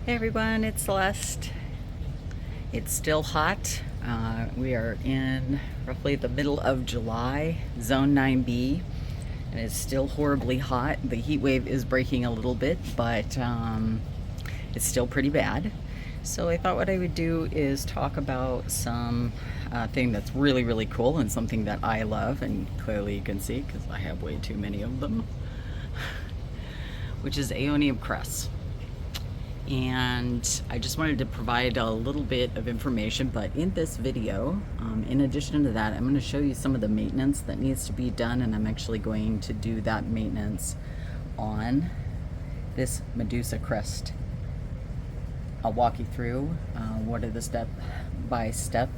Hey everyone, it's Celeste. It's still hot. We are in roughly the middle of July, zone 9B, and it's still horribly hot. The heat wave is breaking a little bit, but it's still pretty bad. So I thought what I would do is talk about some thing that's really, really cool and something that I love, and clearly you can see because I have way too many of them, which is Aeonium Crests. And I just wanted to provide a little bit of information, but in this video, in addition to that, I'm going to show you some of the maintenance that needs to be done, and I'm actually going to do that maintenance on this Medusa crest. I'll walk you through what are the step-by-step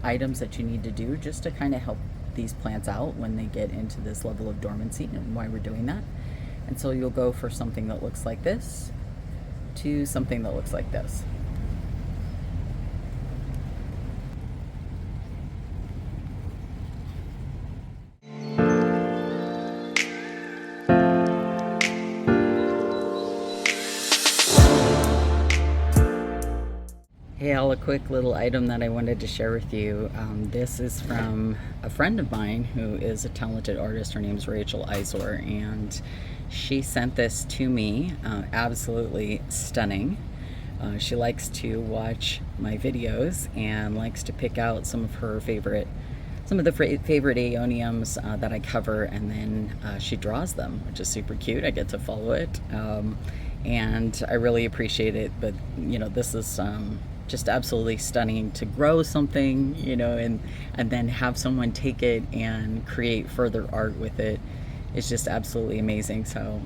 items that you need to do just to kind of help these plants out when they get into this level of dormancy and why we're doing that. And so you'll go for something that looks like this to something that looks like this. Hey, a quick little item that I wanted to share with you. This is from a friend of mine who is a talented artist. Her name's Rachel Isor, and she sent this to me. Absolutely stunning. She likes to watch my videos and likes to pick out some of the favorite Aeoniums that I cover, and then she draws them, which is super cute. I get to follow it, and I really appreciate it. But you know, this is just absolutely stunning to grow something, you know, and then have someone take it and create further art with it. It's just absolutely amazing. So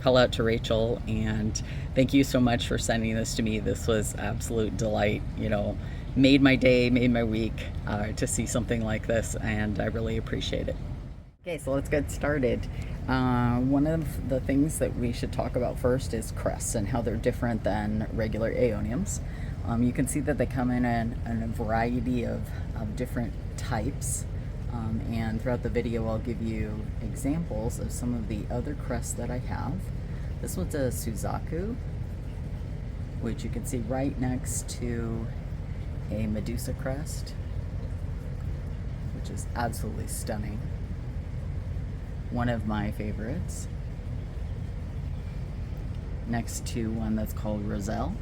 call out to Rachel, and thank you so much for sending this to me. This was absolute delight, you know, made my day, made my week to see something like this, and I really appreciate it. Okay, so let's get started. One of the things that we should talk about first is crests and how they're different than regular Aeoniums. You can see that they come in a variety of different types, and throughout the video I'll give you examples of some of the other crests that I have. This one's a Suzaku, which you can see right next to a Medusa crest, which is absolutely stunning. One of my favorites. Next to one that's called Roselle.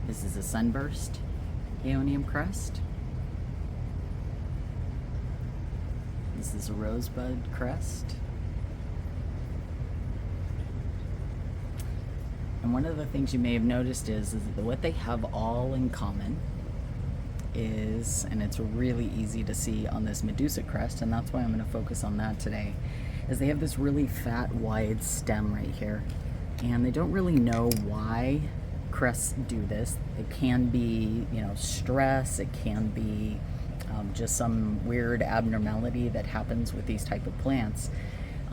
This is a Sunburst Aeonium crest. This is a Rosebud crest. And one of the things you may have noticed is that what they have all in common is, and it's really easy to see on this Medusa crest, and that's why I'm going to focus on that today, is they have this really fat, wide stem right here. And they don't really know why crests do this. It can be, you know, stress. It can be just some weird abnormality that happens with these type of plants.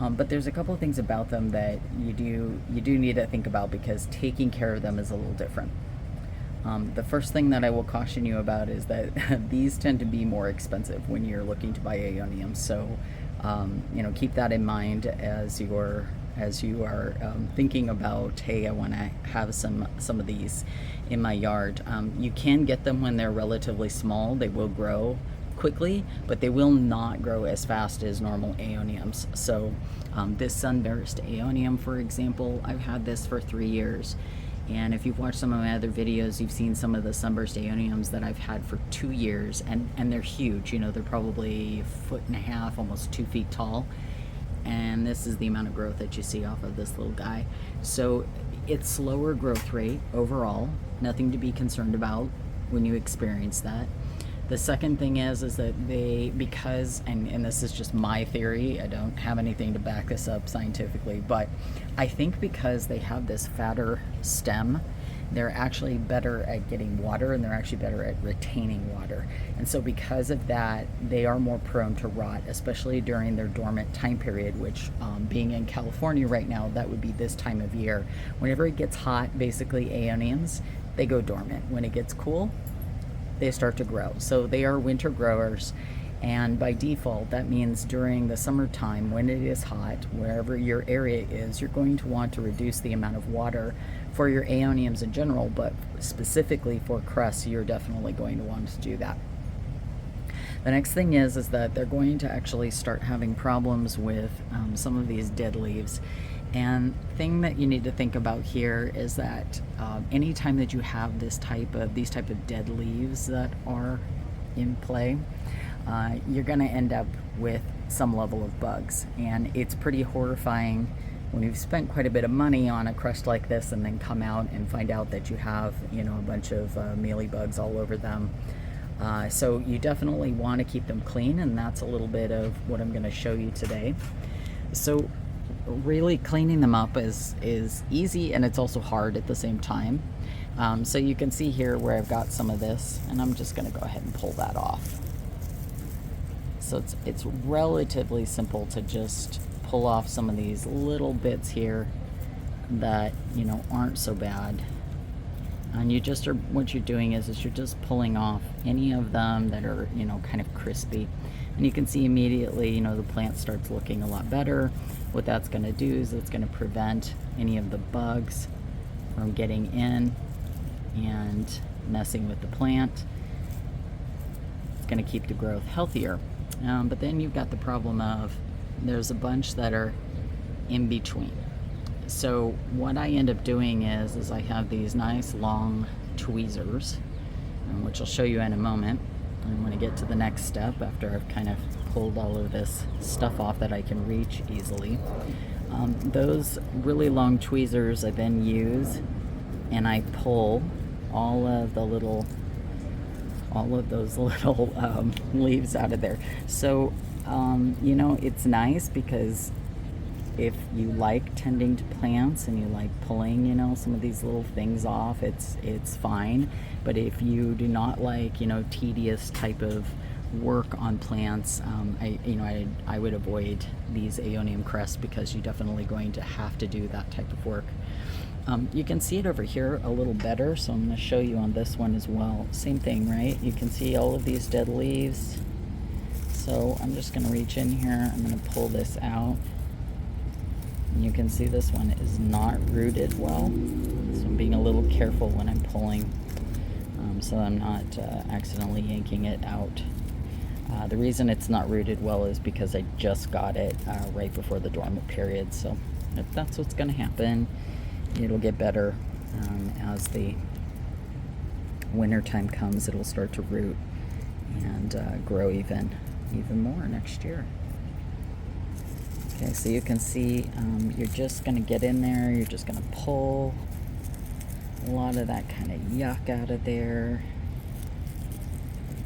But there's a couple of things about them that you do need to think about, because taking care of them is a little different. The first thing that I will caution you about is that these tend to be more expensive when you're looking to buy Aeoniums. So you know, keep that in mind as you are thinking about, hey, I want to have some of these in my yard. You can get them when they're relatively small. They will grow quickly, but they will not grow as fast as normal Aeoniums. So this Sunburst Aeonium, for example, I've had this for 3 years. And if you've watched some of my other videos, you've seen some of the Sunburst Aeoniums that I've had for 2 years, and they're huge. You know, they're probably 1.5 feet, almost 2 feet tall. And this is the amount of growth that you see off of this little guy. So it's slower growth rate overall, nothing to be concerned about when you experience that. The second thing is that because, and this is just my theory, I don't have anything to back this up scientifically, but I think because they have this fatter stem, they're actually better at getting water, and they're actually better at retaining water. And so because of that, they are more prone to rot, especially during their dormant time period, which being in California right now, that would be this time of year. Whenever it gets hot, basically Aeoniums, they go dormant. When it gets cool, they start to grow. So they are winter growers, And by default, that means during the summertime when it is hot, wherever your area is, you're going to want to reduce the amount of water for your aeoniums in general, but specifically for crests, you're definitely going to want to do that. The next thing is that they're going to actually start having problems with some of these dead leaves. And the thing that you need to think about here is that anytime that you have these type of dead leaves that are in play, you're going to end up with some level of bugs. And it's pretty horrifying when you've spent quite a bit of money on a crest like this and then come out and find out that you have, a bunch of mealybugs all over them. So you definitely want to keep them clean, and that's a little bit of what I'm going to show you today. So really cleaning them up is easy, and it's also hard at the same time. So you can see here where I've got some of this, and I'm just going to go ahead and pull that off. So it's relatively simple to just pull off some of these little bits here that aren't so bad. And what you're doing is you're just pulling off any of them that are kind of crispy, and you can see immediately the plant starts looking a lot better. What that's going to do is it's going to prevent any of the bugs from getting in and messing with the plant. It's going to keep the growth healthier. But then you've got the problem of there's a bunch that are in between. So what I end up doing is I have these nice long tweezers, which I'll show you in a moment. I'm going to get to the next step after I've kind of pulled all of this stuff off that I can reach easily. Those really long tweezers I then use, and I pull all of those little leaves out of there. So it's nice because if you like tending to plants and you like pulling some of these little things off, it's fine. But if you do not like tedious type of work on plants, I would avoid these Aeonium Crests, because you're definitely going to have to do that type of work. You can see it over here a little better, so I'm going to show you on this one as well. Same thing, right? You can see all of these dead leaves. So I'm just going to reach in here, I'm going to pull this out. And you can see this one is not rooted well, so I'm being a little careful when I'm pulling, so I'm not accidentally yanking it out. The reason it's not rooted well is because I just got it right before the dormant period, so if that's what's going to happen, it'll get better as the winter time comes. It'll start to root and grow even more next year. Okay, so you can see you're just going to get in there, you're just going to pull a lot of that kind of yuck out of there.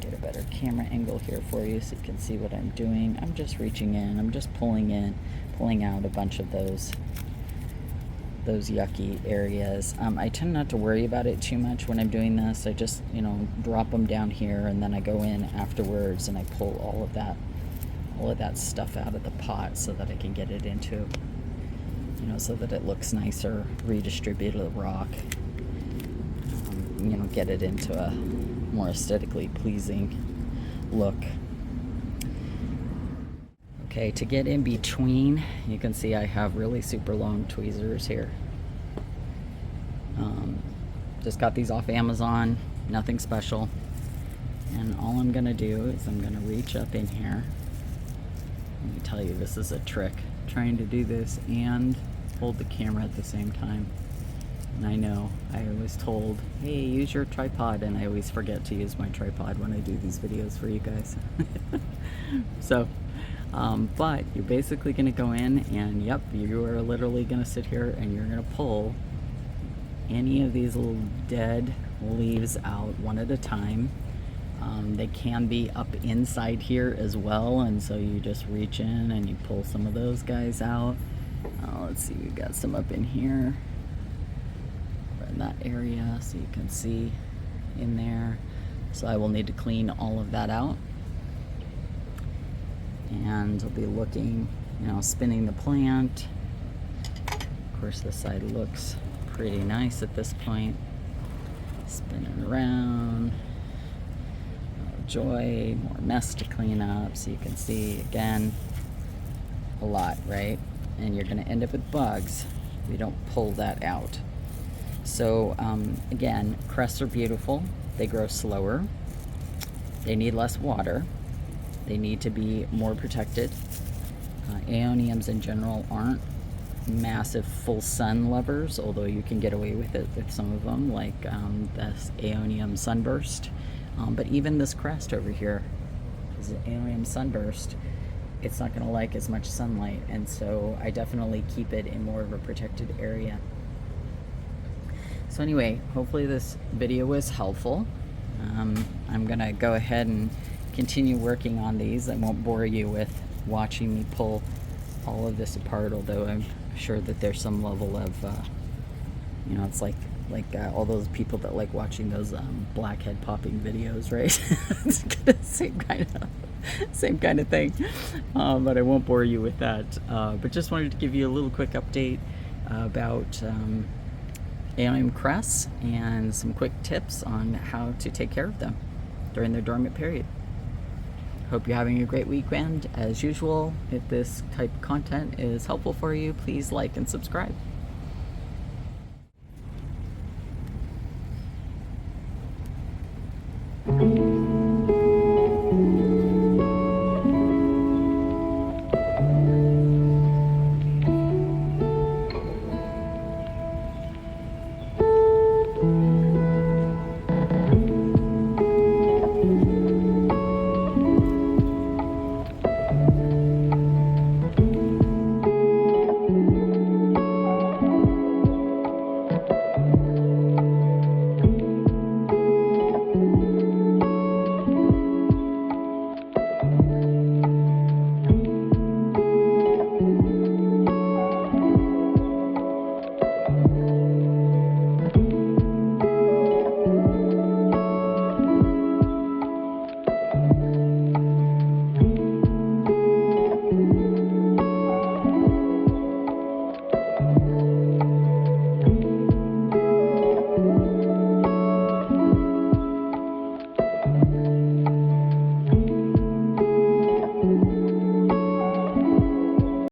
Get a better camera angle here for you so you can see what I'm doing. I'm just reaching in, I'm just pulling out a bunch of those yucky areas. I tend not to worry about it too much when I'm doing this. I just drop them down here, and then I go in afterwards and I pull all of that stuff out of the pot so that I can get it into, so that it looks nicer, redistribute the rock, get it into a more aesthetically pleasing look. Okay, to get in between, you can see I have really super long tweezers here. Just got these off Amazon, nothing special. And all I'm gonna do is I'm gonna reach up in here. Let me tell you, this is a trick, trying to do this and hold the camera at the same time. And I know, I was told, hey, use your tripod, and I always forget to use my tripod when I do these videos for you guys. So, but you're basically gonna go in and, yep, you are literally gonna sit here and you're gonna pull any of these little dead leaves out one at a time. They can be up inside here as well, and so you just reach in and you pull some of those guys out. Let's see, we got some up in here, in that area, so you can see in there. So I will need to clean all of that out, and I'll be looking, spinning the plant. Of course, this side looks pretty nice at this point. Spinning around. Joy, more mess to clean up. So you can see, again, a lot, right? And you're going to end up with bugs if you don't pull that out. So again, crests are beautiful. They grow slower. They need less water. They need to be more protected. Aeoniums in general aren't massive full sun lovers, although you can get away with it with some of them, like this Aeonium Sunburst. But even this crest over here is an Aeonium Sunburst. It's not going to like as much sunlight, and so I definitely keep it in more of a protected area. So anyway, hopefully this video was helpful. I'm going to go ahead and continue working on these. I won't bore you with watching me pull all of this apart, although I'm sure that there's some level of, you know, it's like all those people that like watching those blackhead popping videos, right? It's the same kind of thing. But I won't bore you with that. But just wanted to give you a little quick update about Aeonium Crests and some quick tips on how to take care of them during their dormant period. Hope you're having a great weekend. As usual, if this type of content is helpful for you, please like and subscribe.